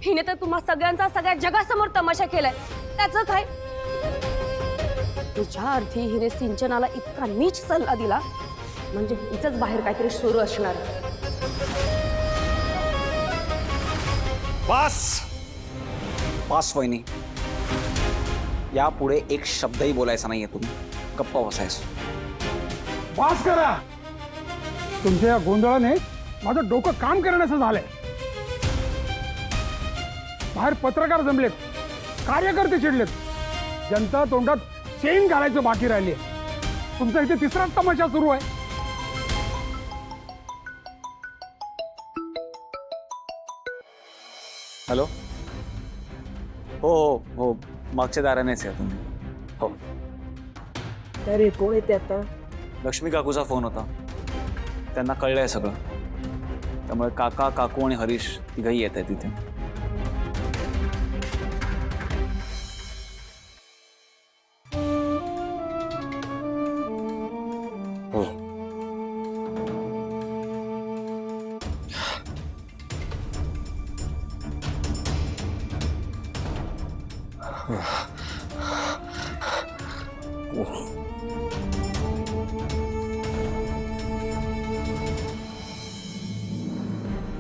हिने तर तुम्हा सगळ्यांचा सगळ्या जगासमोर तमाशा केलाय, त्याचं काय? तुझ्या अर्थी हिने सिंचनाला इतका नीच सल्ला दिला, म्हणजे हिचंच बाहेर काहीतरी सुरू असणार. बस बस वहिनी, यापुढे एक शब्दही बोलायचा नाहीये. तुम्ही गप्पा बसायचं. बस करा. तुमच्या या गोंधळाने माझं डोकं काम करण्याचं झालंय. बाहेर पत्रकार जमलेत, कार्यकर्ते चिडलेत, जनता तोंडात शेण घालायचं बाकी राहिले. तुमचा इथे तिसराच तमाशा सुरू आहे. हॅलो. हो हो हो, मागच्या दारानेच आहे तुम्ही. हो, अरे कोण येते आता? लक्ष्मी काकूचा फोन होता. त्यांना कळलंय सगळं, त्यामुळे काका काकू आणि हरीश तिघही येत आहे तिथे. हो.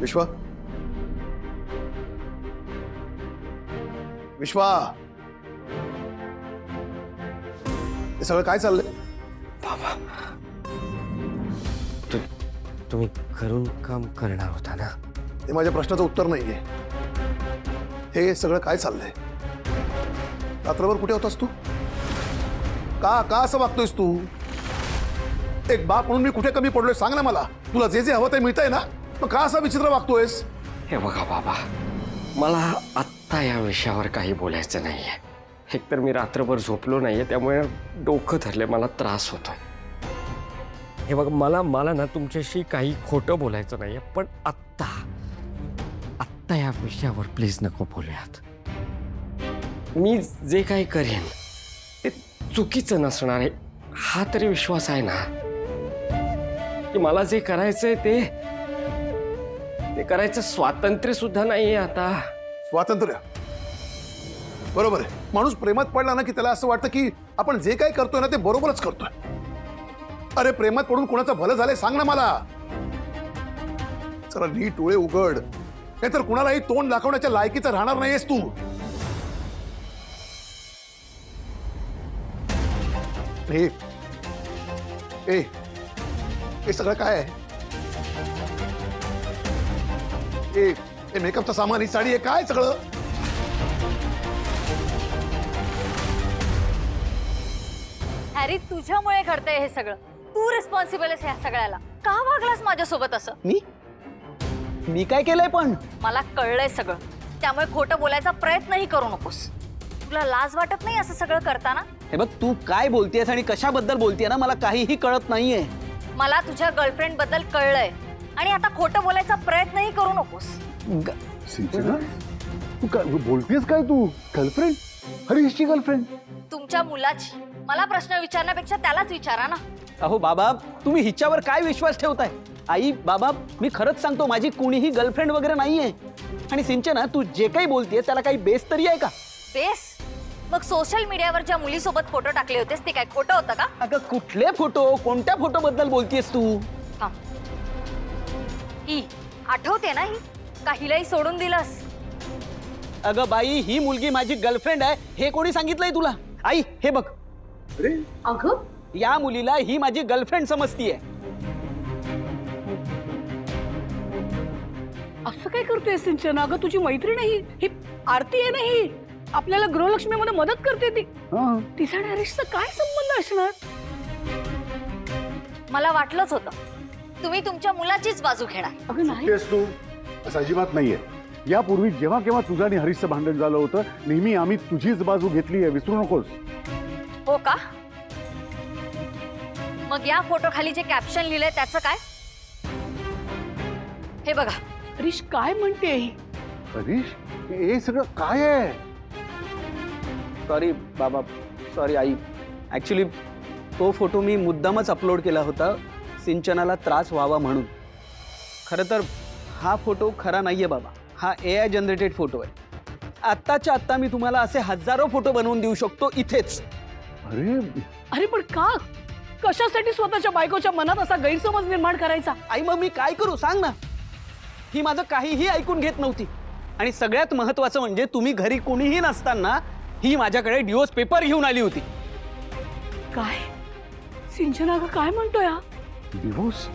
विश्वा, विश्वा, हे सगळं काय चाललंय? बाबा, तुम्ही करून काम करणार होता ना? हे माझ्या प्रश्नाचं उत्तर नाहीये. हे सगळं काय चाललंय? रात्रभर कुठे होतास तू? का का असं वागतोयस तू? एक बाप म्हणून मी कुठे कमी पडलोय सांग ना मला. तुला जे जे हवं ते मिळतंय ना, मग का असा विचित्र वागतोयस? हे बघा बाबा, मला आत्ता या विषयावर काही बोलायचं नाहीये. एकतर मी रात्रभर झोपलो नाहीये, त्यामुळे डोकं धरले, मला त्रास होतोय. हे बघा, मला ना तुमच्याशी काही खोटं बोलायचं नाहीये, पण आत्ता या विषयावर प्लीज नको बोलूयात. मी जे काही करेन ते चुकीचं नसणार आहे, हा तरी विश्वास आहे ना की मला जे करायचंय ते करायचं स्वातंत्र्य सुद्धा नाहीये आता. स्वातंत्र्य बरोबर आहे. माणूस प्रेमात पडला ना की त्याला असं वाटतं की आपण जे काही करतोय ना ते बरोबरच करतोय. अरे प्रेमात पडून कोणाचं भलं झालंय सांग ना मला. जरा नीट डोळे उघड, नाहीतर कुणालाही तोंड दाखवण्याच्या लायकीचं राहणार नाहीयेस तू. हे सगळं काय आहे? हे मेकअपचं सामान, ही साडी, हे काय सगळं? हॅरी, तुझ्यामुळे घडतंय हे सगळं. तू रिस्पॉन्सिबल आहेस ह्या सगळ्याला. का वागलास माझ्यासोबत असं? मी काय केलंय? पण मला कळलंय सगळं, त्यामुळे खोटं बोलायचा प्रयत्नही करू नकोस. तुला लाज वाटत नाही असं सगळं करताना? हे बघ, तू काय बोलतेस आणि कशाबद्दल बोलतेय ना, मला काहीही कळत नाहीये. मला तुझ्या गर्लफ्रेंड बद्दल कळलंय आणि आता खोटं बोलायचा प्रयत्नही करू नकोस. सिंचना, तू काय बोलतेस? काय तू गर्लफ्रेंड? हरीशची गर्लफ्रेंड? तुमच्या मुलाची. मला प्रश्न विचारण्यापेक्षा त्यालाच विचारा ना. अहो बाबा, तुम्ही हिच्यावर काय विश्वास ठेवताय? आई बाबा, मी खरंच सांगतो, माझी कुणीही गर्लफ्रेंड वगैरे नाहीये. आणि सिंचना, तू जे काही बोलतेय त्याला काही बेस तरी आहे का? बेस? मग सोशल मीडियावर ज्या मुलीसोबत फोटो टाकले होतेस ते काय खोटं होतं का? अगं, कुठले फोटो? कोणत्या फोटो बद्दल बोलतेस तू? थांब. ही आठवते ना, ही का हिलाही सोडून दिलंस? अगं बाई, ही मुलगी माझी गर्लफ्रेंड आहे हे कोणी सांगितलंय तुला? आई, हे बघ, अगं, या मुलीला ही माझी गर्लफ्रेंड समजतीये. असं काय करतेय सिंचना? अगं, तुझी मैत्रीण आहे ही आरती आहे ना, ही आपल्याला गृहलक्ष्मीमध्ये मदत करते. तिचा आणि हरीशचा काय संबंध असणार? मला वाटलंच होतं तुम्ही तुमच्या मुलाचीच बाजू घेणार. अगं नाही. तेच तू, असं अजिबात नाहीये. यापूर्वी जेव्हा केव्हा तुझं आणि हरीशचं भांडण झालं होतं, नेहमी आम्ही तुझीच बाजू घेतली आहे, विसरू नकोस. हो का? मग या फोटो खाली जे कॅप्शन लिहिलंय त्याचं काय? हे बघा. हरीश काय म्हणते? हरीश, हे सगळं काय आहे? सॉरी बाबा, सॉरी आई. ॲक्च्युली तो फोटो मी मुद्दामच अपलोड केला होता सिंचनाला त्रास व्हावा म्हणून. खरं तर हा फोटो खरा नाहीये बाबा. हा AI जनरेटेड फोटो आहे. आत्ताच्या आत्ता मी तुम्हाला असे हजारो फोटो बनवून देऊ शकतो इथेच. अरे पण का? कशासाठी स्वतःच्या बायकोच्या मनात असा गैरसमज निर्माण करायचा? आई मग मी काय करू सांग ना. ही माझं काहीही ऐकून घेत नव्हती आणि सगळ्यात महत्वाचं म्हणजे तुम्ही घरी कोणीही नसताना ही माझ्याकडे डिवोर्स पेपर घेऊन आली होती. काय सिंचन अगं काय म्हणतोय हा? डिवोर्स?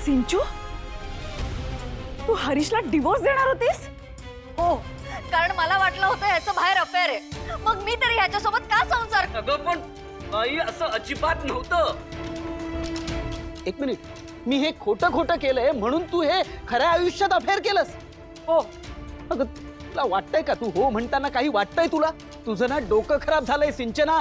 सिंचू तू हरीशला डिवोर्स देणार होतीस? हो, कारण मला वाटलं होतं ह्याचं बाहेर अफेअर आहे. मग मी तरी ह्याच्यासोबत का संसार? अगं पण आई असं अजिबात नव्हतं. एक मिनिट, मी हे खोटं खोटं केलंय म्हणून तू हे खऱ्या आयुष्यात अफेअर केलंस? हो, अगं तुला वाटतंय का? तू हो म्हणताना काही वाटतंय तुला? तुझं ना डोकं खराब झालंय सिंचना.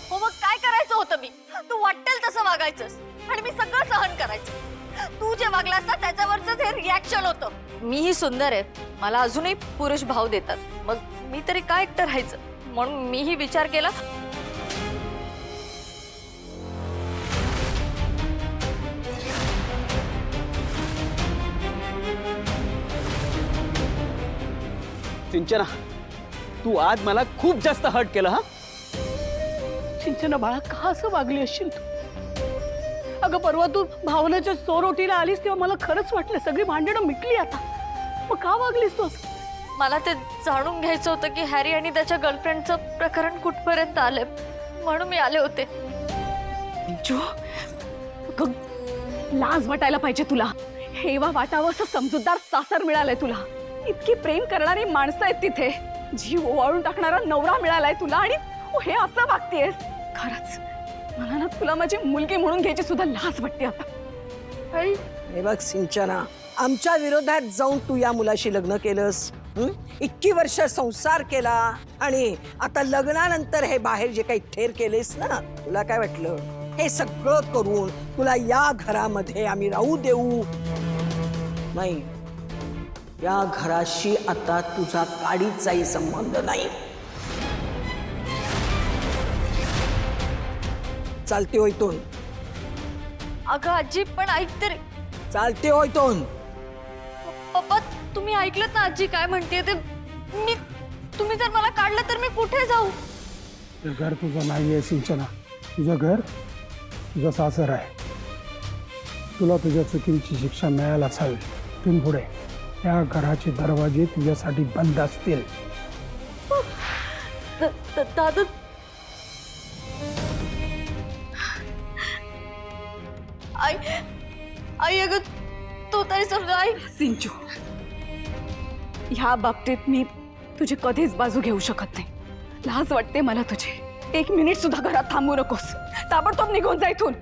हो मग काय करायचं होतं मी? तू वाटेल तसं वागायचंस आणि मी सगळं सहन करायचं. तू जे वागलास ना त्याच्यावरच हे रिॲक्शन होतं. मीही सुंदर आहे, मला अजूनही पुरुष भाव देतात. मग मी तरी काय एकटं राहायचं? म्हणून मीही विचार केला. सिंचना, तू आज मला खूप जास्त हर्ट केलं. हा सिंचना बाळा का असं वागली असशील तू? अगं परवा तू भावनेच्या सोरोटीला आलीस तेव्हा मला खरंच वाटलं सगळी भांडणं मिटली आता. मग का वागलीस तू असं? मला ते जाणून घ्यायचं होतं की हॅरी आणि त्याच्या गर्लफ्रेंडचं प्रकरण कुठपर्यंत आलंय, म्हणून मी आले होते. सिंचू अगं, लाज वाटायला पाहिजे तुला. हेवा वाटावं असं समजूतदार सासर मिळालंय तुला. इतकी प्रेम करणारी माणसं आहेत तिथे. जीव ओवाळून टाकणारा नवरा मिळालाय तुला आणि तू हे असं वागतेस. खरंच मला ना तुला माझी मुलगी म्हणून घ्यायची सुद्धा लाज वाटते आता. हे बघ सिंचना, आमच्या विरोधात जाऊन तू या मुलाशी लग्न केलंस. इतकी वर्ष संसार केला आणि आता लग्नानंतर हे बाहेर जे काही थेर केलेस ना, तुला काय वाटलं हे सगळं करून तुला या घरामध्ये आम्ही राहू देऊ? नाही, या घराशी आता तुझा काडीचाही संबंध नाही. चालते हो इथून, अगं आजी पण ऐक तरी. चालते हो इथून. पप्पा तुम्ही ऐकलं ना आजी काय म्हणते ते? मी तुम्ही जर मला काढलं तर मी कुठे जाऊ? ते घर तुझं नाहीये सिंचना. तुझं घर तुझं सासर आहे. तुला तुझ्या चुकीची शिक्षा मिळायलाच हवी. तिथून पुढे या घराचे दरवाजे तुझ्यासाठी बंद असतील. दादा आई आई अगं तू तरी समजा. आई सिंचू ह्या बाबतीत मी तुझी कधीच बाजू घेऊ शकत नाही. लाज वाटते मला तुझी. एक मिनिट सुद्धा घरात थांबू नकोस. ताबडतोब निघून जा इथून.